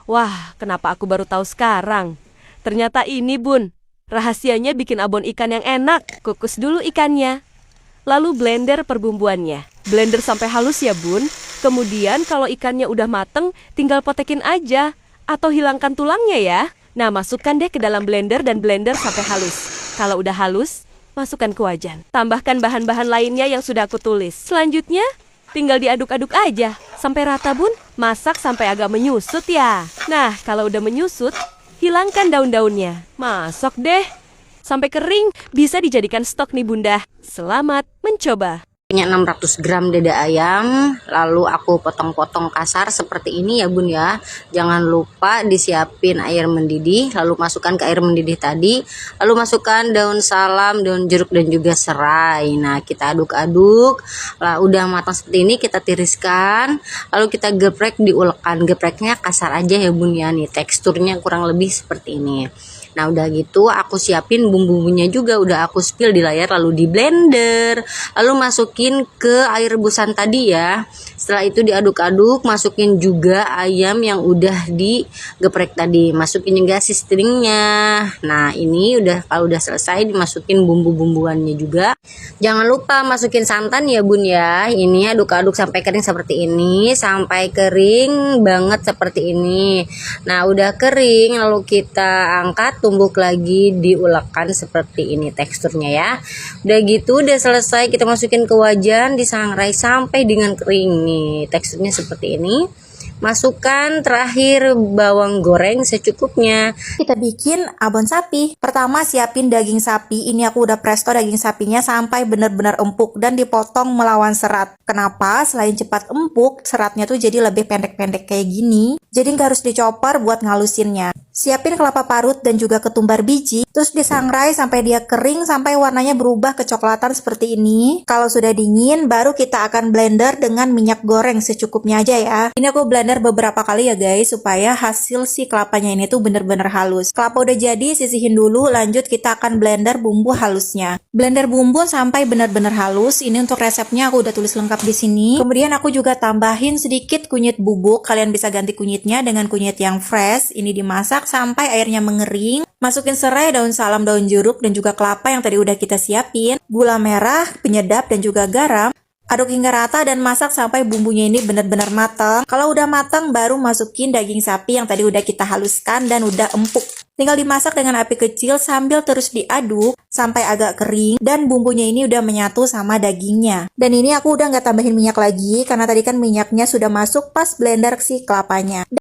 Wah, kenapa aku baru tahu sekarang? Ternyata ini, Bun. Rahasianya bikin abon ikan yang enak. Kukus dulu ikannya. Lalu blender perbumbuannya. Blender sampai halus ya, Bun. Kemudian kalau ikannya udah mateng, tinggal potekin aja. Atau hilangkan tulangnya ya. Nah, masukkan deh ke dalam blender dan blender sampai halus. Kalau udah halus, masukkan ke wajan. Tambahkan bahan-bahan lainnya yang sudah aku tulis. Selanjutnya, tinggal diaduk-aduk aja. Sampai rata, Bun. Masak sampai agak menyusut ya. Nah, kalau udah menyusut, hilangkan daun-daunnya. Masak deh. Sampai kering, bisa dijadikan stok nih Bunda. Selamat mencoba. Punya 600 gram dada ayam, lalu aku potong-potong kasar seperti ini ya Bun ya. Jangan lupa disiapin air mendidih, lalu masukkan ke air mendidih tadi, lalu masukkan daun salam, daun jeruk dan juga serai. Nah, kita aduk-aduk. Lah udah matang seperti ini, kita tiriskan, lalu kita geprek di ulekan. Gepreknya kasar aja ya Bun ya. Nih teksturnya kurang lebih seperti ini. Nah udah gitu aku siapin bumbu-bumbunya juga, udah aku spill di layar lalu di blender, lalu masukin ke air rebusan tadi ya. Setelah itu diaduk-aduk, masukin juga ayam yang udah digeprek tadi, masukin juga seasoningnya. Nah ini udah, kalau udah selesai dimasukin bumbu-bumbuannya juga. Jangan lupa masukin santan ya Bun ya. Ini aduk-aduk sampai kering seperti ini, sampai kering banget seperti ini. Nah udah kering lalu kita angkat, tumbuk lagi diulekkan seperti ini teksturnya ya. Udah gitu udah selesai, kita masukin ke wajan, disangrai sampai dengan kering nih. Teksturnya seperti ini. Masukkan terakhir bawang goreng secukupnya. Kita bikin abon sapi. Pertama siapin daging sapi. Ini aku udah presto daging sapinya sampai benar-benar empuk dan dipotong melawan serat. Kenapa? Selain cepat empuk, seratnya tuh jadi lebih pendek-pendek kayak gini. Jadi nggak harus dicopper buat ngalusinnya. Siapin kelapa parut dan juga ketumbar biji, terus disangrai sampai dia kering, sampai warnanya berubah kecoklatan seperti ini. Kalau sudah dingin, baru kita akan blender dengan minyak goreng secukupnya aja ya. Ini aku blender beberapa kali ya guys, supaya hasil si kelapanya ini tuh bener-bener halus. Kelapa udah jadi, sisihin dulu, lanjut kita akan blender bumbu halusnya. Blender bumbu sampai bener-bener halus. Ini untuk resepnya aku udah tulis lengkap di sini. Kemudian aku juga tambahin sedikit kunyit bubuk, kalian bisa ganti kunyitnya dengan kunyit yang fresh. Ini dimasak sampai airnya mengering. Masukin serai, daun salam, daun jeruk, dan juga kelapa yang tadi udah kita siapin. Gula merah, penyedap, dan juga garam. Aduk hingga rata dan masak sampai bumbunya ini benar-benar matang. Kalau udah matang baru masukin daging sapi yang tadi udah kita haluskan dan udah empuk. Tinggal dimasak dengan api kecil sambil terus diaduk sampai agak kering dan bumbunya ini udah menyatu sama dagingnya. Dan ini aku udah nggak tambahin minyak lagi karena tadi kan minyaknya sudah masuk pas blender si kelapanya.